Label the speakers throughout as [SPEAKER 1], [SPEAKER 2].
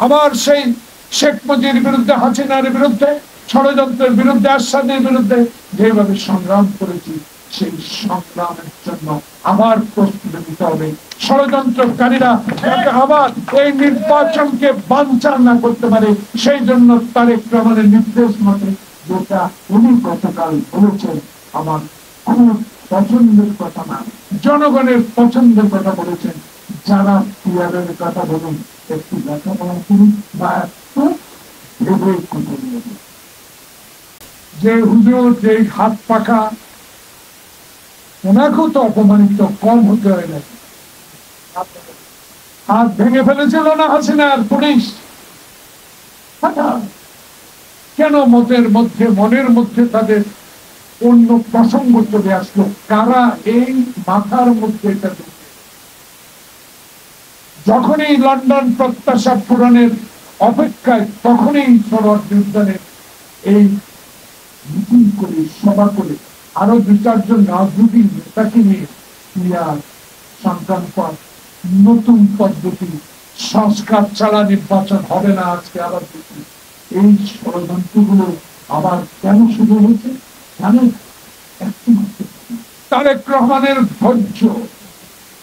[SPEAKER 1] আবার সেই শেখ মুজিবের বিরুদ্ধে, হাসিনার বিরুদ্ধে, ষড়যন্ত্রের বিরুদ্ধে, আশ্বাদের বিরুদ্ধে যেভাবে সংগ্রাম করেছি, সেই সংগ্রামের জন্য আবার প্রস্তুতি নিতে হবে। ষড়যন্ত্রকারীরা যাতে আবার এই নির্বাচনকে বানচাল না করতে পারে, সেই জন্য তারেক রহমানের নির্দেশ মতে, যেটা উনি গতকাল বলেছেন, আমার খুব পছন্দের কথা না, জনগণের পছন্দের কথা বলেছেন। যারা পিয়ারের কথা বলুন, একটু লেখাপড়া করুন বা একটু ভেবে কথা বলুন। যে হুজুর, যে হাত পাখা, ওনাকেও তো অপমানিত কম হতে হয় নাকি? হাত ভেঙে ফেলেছিল না হাসিনার পুলিশ? কেন মনের মধ্যে তাদের অন্য প্রসঙ্গ চলে আসলো? কারা এই মাথার মধ্যে এটা ঢুকে? যখনই লন্ডন প্রত্যাশা পূরণের অপেক্ষায়, তখনই সরোয়ার উদ্যানের এই মিটিং করে, সভা করে, আরো 2-4 রাজনৈতিক নেতাকে নিয়ে সংক্রান্ত নতুন পদ্ধতি, সংস্কার ছাড়া নির্বাচন হবে না। আজকে আবার দেখি এই ষড়যন্ত্রগুলো আবার কেন শুরু হয়েছে জানেন? তারেক রহমানের ধৈর্য,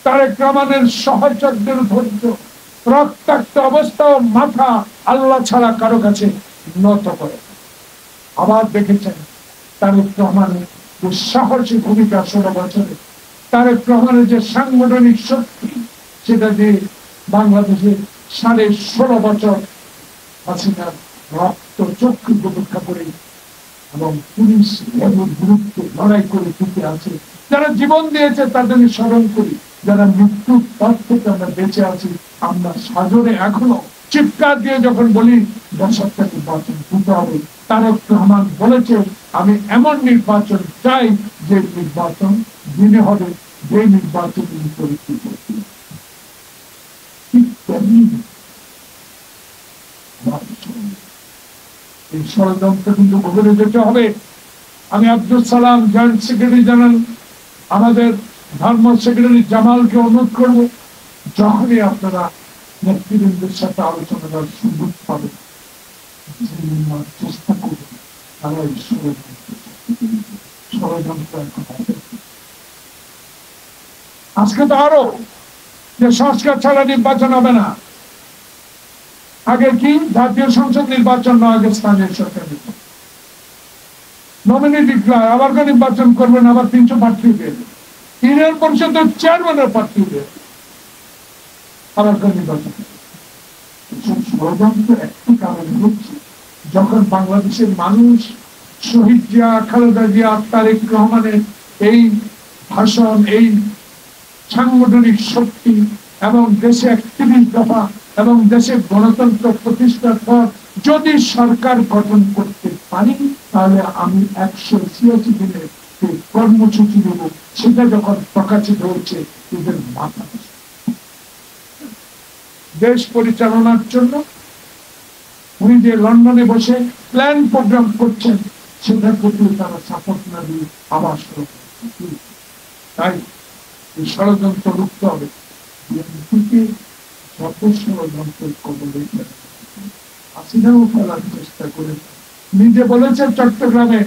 [SPEAKER 1] তারেক রহমানের সহচর্যের ধৈর্য, রক্তাক্ত অবস্থাও মাথা আল্লাহ ছাড়া কারো কাছে নত করে। আবার দেখেছেন তারেক রহমানের যে সাহসী ভূমিকা 16 বছরে, তারেক রহমানের যে সাংগঠনিক শক্তি, সেটা যে বাংলাদেশের 16.5 বছর হাসিনার রক্ত চক্ষু উপেক্ষা করে এবং পুলিশ লেবুর বিরুদ্ধে লড়াই করে টিকে আছে। যারা জীবন দিয়েছে তাদের স্মরণ করি, যারা মৃত্যুর পর থেকে আমরা বেঁচে আছি, আমরা সাজরে এখনো চিৎকার দিয়ে যখন বলি দশকটা নির্বাচন দিতে হবে, তারেক রহমান বলেছে আমি এমন নির্বাচন চাই যে নির্বাচন দিনে হবে, যে নির্বাচন পরিস্থিতি। এই ষড়যন্ত্র কিন্তু গভীরে যেতে হবে। আমি Abdul Salam, joint secretary general, আমাদের ধর্ম সেক্রেটারি জামালকে অনুরোধ করব, যখনই আপনারা নেতৃবৃন্দের সাথে আলোচনা করার সুযোগ পাবেন, চেষ্টা করবেন তারা এই ষড়যন্ত্র। আজকে তো আরো যে সংস্কার ছাড়া নির্বাচন হবে না। আগে কি জাতীয় সংসদ নির্বাচন নয়, আগে স্থানীয় সরকার নির্বাচন, নমিনি ডিক্লার, আবার নির্বাচন করবেন, আবার 300 প্রার্থী দেবে, ইউনিয়ন পরিষদের চেয়ারম্যানের প্রার্থী দেবে, আবার নির্বাচন। ষড়যন্ত্র একটি কারণ হচ্ছে, যখন বাংলাদেশের মানুষ শহীদ জিয়া, খালেদা জিয়া, তারেক রহমানের এই ভাষণ, এই সাংগঠনিক শক্তি এবং দেশে 31 দফা এবং দেশের গণতন্ত্র প্রতিষ্ঠার পর যদি সরকার গঠন করতে পারি, তাহলে আমি 186 দিনের যে কর্মসূচি নেব, সেটা যখন প্রকাশিত হচ্ছে, এদের মাথা দেশ পরিচালনার জন্য উনি যে লন্ডনে বসে প্ল্যান প্রোগ্রাম করছেন, সেটার প্রতি তারা সাপোর্ট না দিয়ে আবার তাই এই ষড়যন্ত্র রুখতে হবে। যত ষড়যন্ত্রের কবলে হাসিনাও ফেলার চেষ্টা করে, নিজে বলেছেন চট্টগ্রামে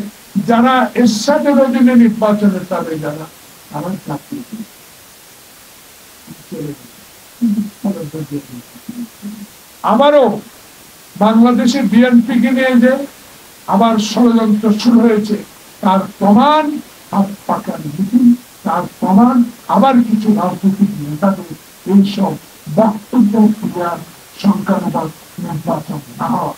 [SPEAKER 1] যারা এরশাদের অধীনে নির্বাচনে যাবে, যারা তারা চাকরি আবারও বাংলাদেশের বিএনপিকে নিয়ে যে আবার ষড়যন্ত্র শুরু হয়েছে, তার প্রমাণ হাত পাকার নীতি, তার প্রমাণ আবার কিছু রাজনৈতিক নেতাদের এইসব বক্তব্য সংখ্যানুপাত নির্বাচন না হওয়া।